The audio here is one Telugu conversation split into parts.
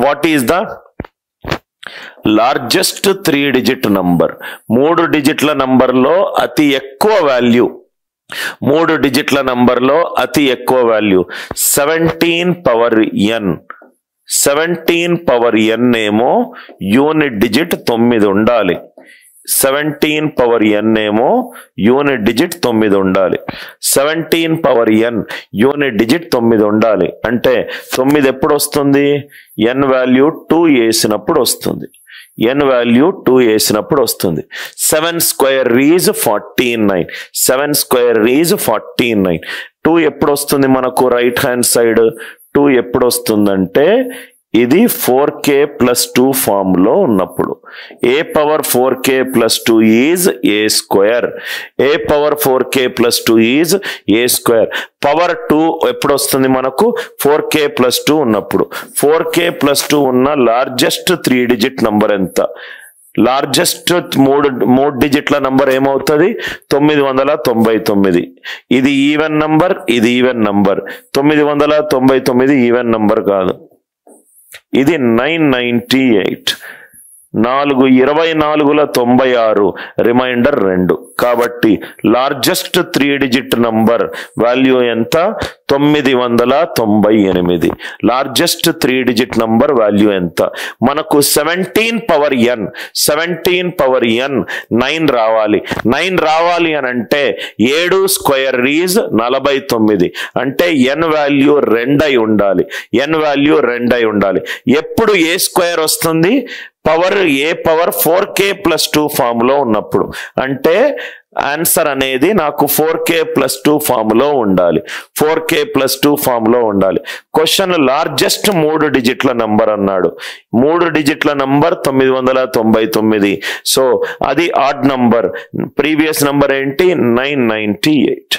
What is the largest 3 digit number? 3 డిజిట్ల నంబర్లో అతి ఎక్కువ వాల్యూ, 3 డిజిట్ల నంబర్లో అతి ఎక్కువ value 17 power n. 17 power n ఏమో యూనిట్ డిజిట్ 9 ఉండాలి. 17 పవర్ n ఏమో యూనిట్ డిజిట్ 9 ఉండాలి. 17 పవర్ n యూనిట్ డిజిట్ 9 ఉండాలి. అంటే 9 ఎప్పుడు వస్తుంది? n వాల్యూ 2 వేసినప్పుడు వస్తుంది. n వాల్యూ 2 వేసినప్పుడు వస్తుంది. 7 స్క్వేర్ ఈజ్ 49. 7 square is 49. 2 ఎప్పుడు వస్తుంది మనకు రైట్ హ్యాండ్ సైడ్? 2 ఎప్పుడు వస్తుందంటే ఇది 4k ప్లస్ 2 ఫామ్ లో ఉన్నప్పుడు. a power 4k plus 2 is a square. a power 4k plus 2 is a square. Power 2 ఎప్పుడు వస్తుంది మనకు? 4k ప్లస్ 2 ఉన్నప్పుడు. 4k ప్లస్ 2 ఉన్న లార్జెస్ట్ 3 డిజిట్ నంబర్ ఎంత? లార్జెస్ట్ 3 డిజిట్ల నంబర్ ఏమవుతుంది? 999. ఇది ఈవెన్ నంబర్, ఇది ఈవెన్ నంబర్. 999 ఈవెన్ నంబర్ కాదు, ఇది 998. 4/24 రిమైండర్ 2. కాబట్టి లార్జెస్ట్ 3 డిజిట్ నంబర్ వాల్యూ ఎంత? 998. లార్జెస్ట్ 3 డిజిట్ నంబర్ వాల్యూ ఎంత? మనకు 17 పవర్ n 9 రావాలి. 9 రావాలి అని అంటే 7 స్క్వేర్ ఈజ్ 49. అంటే n వాల్యూ 2 అయి ఉండాలి. n వాల్యూ 2 అయి ఉండాలి. ఎప్పుడు a స్క్వేర్ వస్తుంది? Power a power 4k plus 2 form లో ఉన్నప్పుడు. అంటే ఆన్సర్ అనేది నాకు 4k ప్లస్ 2 ఫామ్ లో ఉండాలి. 4k ప్లస్ 2 ఫామ్ లో ఉండాలి. క్వశ్చన్ లార్జెస్ట్ 3 డిజిట్ల నంబర్ అన్నాడు. 3 డిజిట్ల నంబర్ 999. సో అది ఆడ్ నంబర్. ప్రీవియస్ నంబర్ ఏంటి? 998.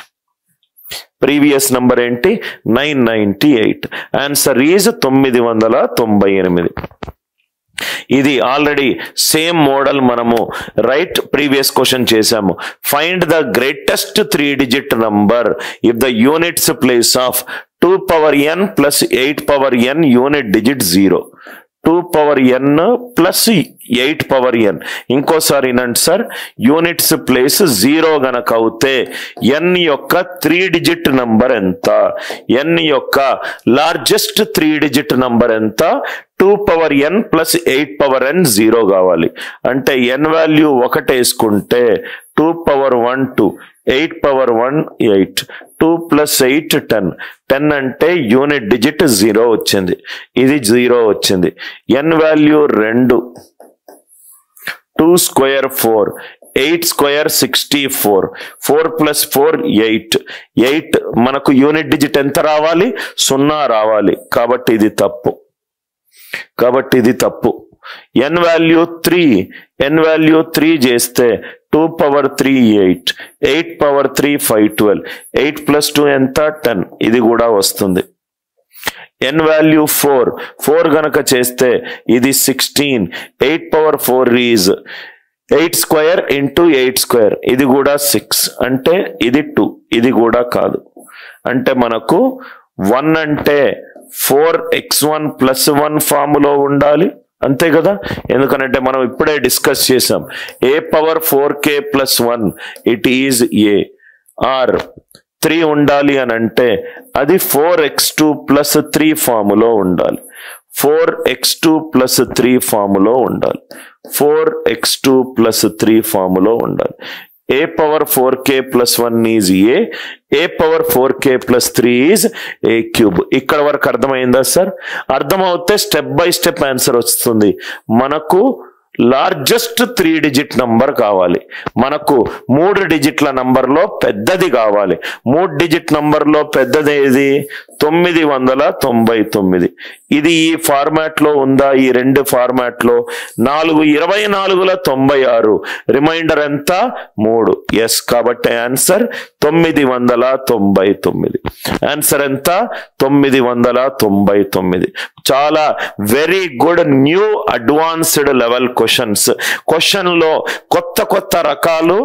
ప్రీవియస్ నంబర్ ఏంటి? 998. Answer is 998. ఇది ఆల్రెడీ సేమ్ మోడల్ మనము రైట్ ప్రీవియస్ క్వశ్చన్ చేశాము. Find the greatest 3 digit number if the units place of 2 power n plus 8 power n unit digit 0. 2 power n plus 8 power n. ఇంకోసారి వినండి సార్, యూనిట్స్ ప్లేస్ 0 గనక అవుతే n యొక్క 3 డిజిట్ నంబర్ ఎంత? n యొక్క లార్జెస్ట్ 3 డిజిట్ నంబర్ ఎంత? 2 power n plus 8 power n 0 కావాలి. అంటే n వాల్యూ 1 వేసుకుంటే 2 పవర్ 1 2, 8 పవర్ 1 8, 2 ప్లస్ 8 10. 10 అంటే యూనిట్ డిజిట్ 0 వచ్చింది. ఇది 0 వచ్చింది. n value 2, 2 square 4, 8 square 64, 4 plus 4 8. 8 మనకు యూనిట్ డిజిట్ ఎంత రావాలి? 0 రావాలి. కాబట్టి ఇది తప్పు. n వాల్యూ 3, n వాల్యూ 3 చేస్తే 2 పవర్ 3 8, 8 పవర్ 3 5 12, 8 ప్లస్ 2 ఎంత? 10. ఇది కూడా వస్తుంది. n వాల్యూ 4 గనక చేస్తే ఇది 16, 8 power 4 is 8 square into 8 square. ఇది కూడా 6. అంటే ఇది 2. ఇది కూడా కాదు. అంటే మనకు 1 అంటే 4x1 ప్లస్ 1 ఫార్ములో ఉండాలి. అంతే కదా? ఎందుకంటే మనం ఇప్పుడే డిస్కస్ చేసాం. a power 4k plus 1 it is a. Or 3 ఉండాలి అని అంటే అది 4x2 ప్లస్ 3 ఫార్ములో ఉండాలి. 4x2 ప్లస్ 3 ఫార్ములో ఉండాలి. 4x2 ప్లస్ 3 ఫార్ములో ఉండాలి. a power 4k plus 1 is a power 4k plus 3 is a cube. ఇక్కడ వరకు అర్థమైందా సార్? అర్థమవుతే స్టెప్ బై స్టెప్ ఆన్సర్ వస్తుంది. మనకు లార్జెస్ట్ 3 డిజిట్ నంబర్ కావాలి. మనకు 3 డిజిట్ల నంబర్లో పెద్దది కావాలి. 3 డిజిట్ నంబర్లో పెద్దది ఏది? 999. ఇది ఈ ఫార్మాట్ లో ఉందా? ఈ 2 ఫార్మాట్ లో 4/24 రిమైండర్ ఎంత? 3. ఎస్. కాబట్టి ఆన్సర్ 999. ఆన్సర్ ఎంత? 999. చాలా very good new advanced level question లో కొత్త రకాలు,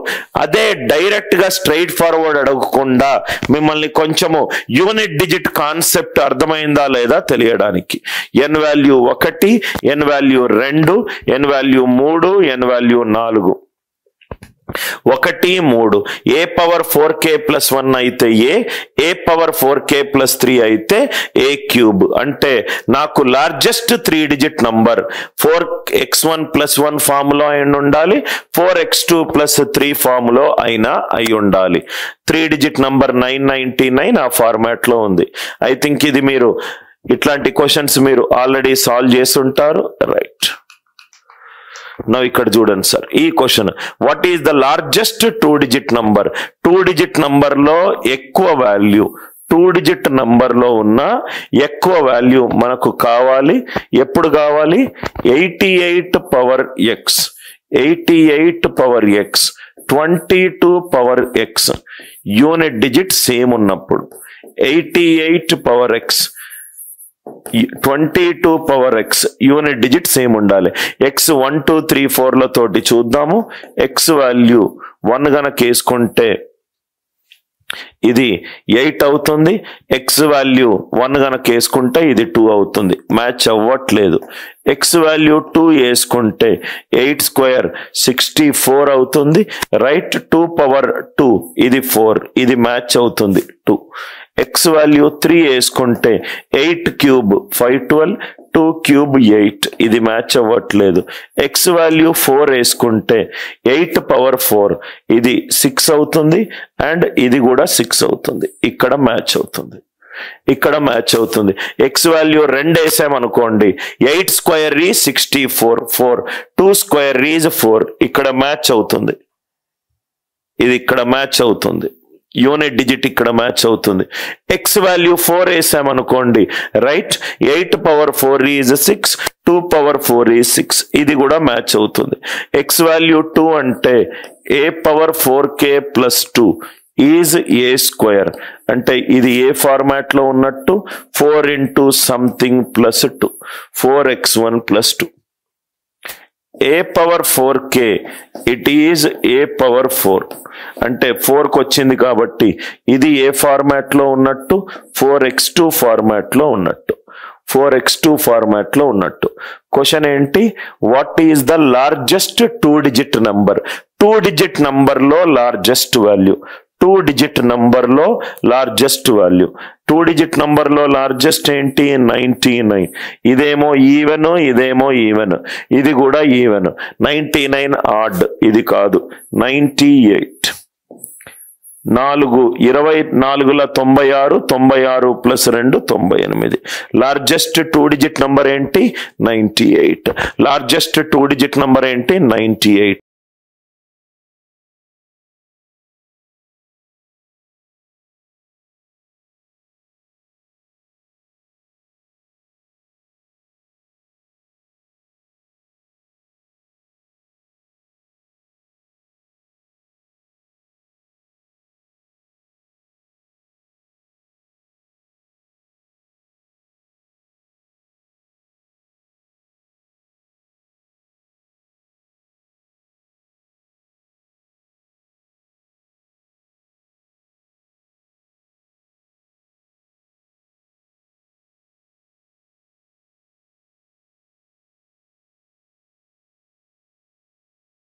అదే డైరెక్ట్ గా స్ట్రైట్ ఫార్వర్డ్ అడగకుండా మిమ్మల్ని కొంచెము యూనిట్ డిజిట్ కాన్సెప్ట్ అర్థమైందా లేదా తెలియడానికి. N value 1, n value 2, n value 3, n value 4. 1, 3 a power 4k + 1 అయితే a పవర్ 4k + 3 అయితే a క్యూబ్. అంటే నాకు largest 3 digit number 4x1 + 1 formula అయి ఉండాలి, 4x2 + 3 ఫార్ములా అయినా అయి ఉండాలి. 3 డిజిట్ నంబర్ 999 ఆ ఫార్మాట్ లో ఉంది. ఐ థింక్ ఇది మీరు ఇట్లాంటి క్వశ్చన్స్ మీరు ఆల్రెడీ సాల్వ్ చేసి ఉంటారు, రైట్? నా ఇక్కడ చూడండి సార్, ఈ question, what is the largest 2 digit number? 2 digit number లో ఎక్కువ వాల్యూ, 2 డిజిట్ నంబర్ లో ఉన్న ఎక్కువ వాల్యూ మనకు కావాలి. ఎప్పుడు కావాలి? 88 power x, 88 power x, 22 power x unit digit same ఉన్నప్పుడు. 88 power x, 22 power x unit digit same ఉండాలి. x 1 2 3 4 తోటి చూద్దాము. x వాల్యూ 1 గనక వేసుకుంటే ఇది 8 అవుతుంది. x వాల్యూ 1 గనక వేసుకుంటే ఇది 2 అవుతుంది. మ్యాచ్ అవ్వట్లేదు. x వాల్యూ 2 వేసుకుంటే 8 స్క్వేర్ 64 అవుతుంది, రైట్? 2 పవర్ 2 ఇది 4, ఇది మ్యాచ్ అవుతుంది 2. x వాల్యూ 3 వేసుకుంటే 8 క్యూబ్ 512, 2 క్యూబ్ 8, ఇది మ్యాచ్ అవ్వట్లేదు. x వాల్యూ 4 వేసుకుంటే 8 పవర్ 4 ఇది 6 అవుతుంది, అండ్ ఇది కూడా 6 అవుతుంది. ఇక్కడ మ్యాచ్ అవుతుంది, ఇక్కడ మ్యాచ్ అవుతుంది. x వాల్యూ 2 వేసామనుకోండి, 8 స్క్వేర్ ఈజ్ 64, 4, 2 స్క్వేర్ ఈజ్ 4, ఇక్కడ మ్యాచ్ అవుతుంది. ఇది ఇక్కడ మ్యాచ్ అవుతుంది, యూనిట్ డిజిట్ ఇక్కడ మ్యాచ్ అవుతుంది. x వాల్యూ 4 వేసామనుకోండి, right? 8 power 4 is 6, 2 power 4 is 6, ఇది కూడా మ్యాచ్ అవుతుంది. x వాల్యూ 2 అంటే a power 4k + 2 is a square. అంటే ఇది ఏ ఫార్మాట్ లో ఉన్నట్టు? 4 into something + 2, 4x1 + 2. a power 4k it is a power 4, అంటే 4కి వచ్చింది కాబట్టి ఇది ఏ ఫార్మాట్ లో ఉన్నట్టు? 4x2 ఫార్మాట్ లో ఉన్నట్టు, 4x2 ఫార్మాట్ లో ఉన్నట్టు. క్వశ్చన్ ఏంటి? What is the largest 2 digit number? 2 digit number లో లార్జెస్ట్ వాల్యూ, 2 డిజిట్ నంబర్ లో లార్జెస్ట్ వాల్యూ. 2 డిజిట్ నంబర్ లో లార్జెస్ట్ ఏంటి? 99. ఇదేమో ఈవెన్, ఇదేమో ఈవెన్, ఇది కూడా ఈవెన్. 99 ఆడ్, ఇది కాదు. 98. 24 96, 96 + 2 98. లార్జెస్ట్ 2 డిజిట్ నంబర్ ఏంటి? 98. లార్జెస్ట్ 2 డిజిట్ నంబర్ ఏంటి? 98.